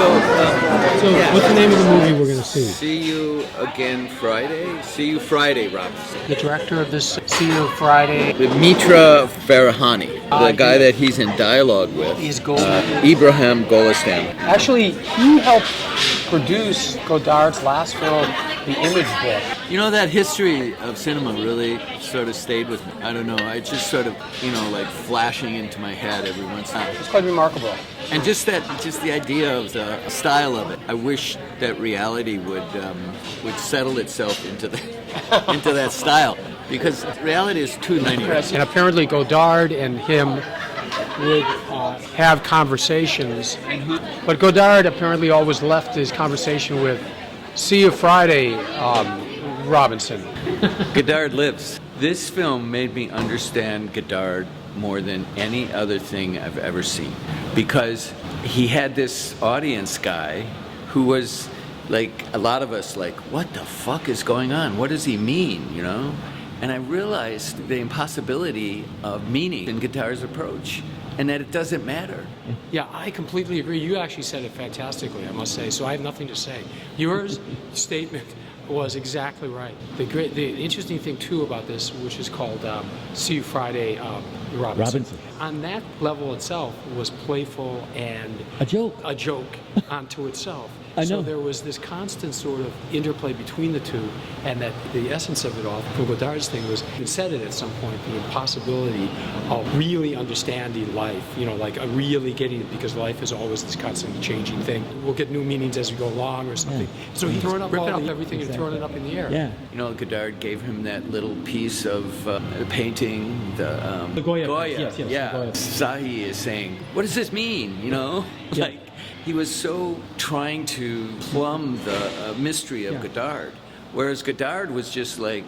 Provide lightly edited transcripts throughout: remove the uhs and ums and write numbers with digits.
So yeah. what's the name of the movie we're going to see? See You Again Friday? See You Friday, Robinson. The director of this See You Friday With Mitra Farahani, the guy that he's in dialogue with. is Golestan. Ebrahim Golestan. Actually, he helped produce Godard's last film, The Image Book. You know, that history of cinema really sort of stayed with me. I don't know, I just sort of, like flashing into my head every once in a while. It's quite remarkable. And just the idea of the style of it. I wish that reality would settle itself into that style, because reality is too linear. And apparently Godard and him would have conversations, but Godard apparently always left his conversation with "See You Friday, Robinson." Godard lives. This film made me understand Godard more than any other thing I've ever seen, because he had this audience guy who was like a lot of us, like, what the fuck is going on? What does he mean, And I realized the impossibility of meaning in Godard's approach, and that it doesn't matter. Yeah, I completely agree. You actually said it fantastically, I must say, so I have nothing to say. Yours statement was exactly right. The interesting thing too about this, which is called See You Friday, Robinson. On that level itself was playful and a joke unto itself. I know. So there was this constant sort of interplay between the two, and that the essence of it all, from Godard's thing, was, he said it at some point, the impossibility of really understanding life, like really getting it, because life is always this constantly changing thing. We'll get new meanings as we go along or something. Yeah. So he's ripping up everything and throwing it up in the air. Yeah. Godard gave him that little piece of the painting, the Goya. Yes, yeah. Goya. Sahi is saying, what does this mean, Yeah. He was so trying to plumb the mystery of Godard, whereas Godard was just like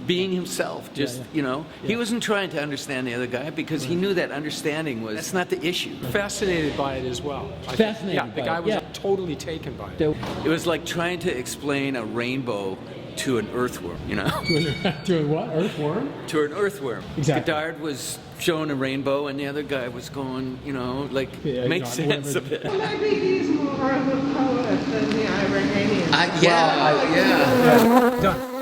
being himself. He wasn't trying to understand the other guy, because he knew that understanding that's not the issue. Fascinated by it as well. Fascinated the guy was totally taken by it. It was like trying to explain a rainbow to an earthworm, To a what? Earthworm? To an earthworm. Exactly. Godard was showing a rainbow, and the other guy was going, make sense of it. Maybe he's more of a poet than the Iranian. Yeah. Done.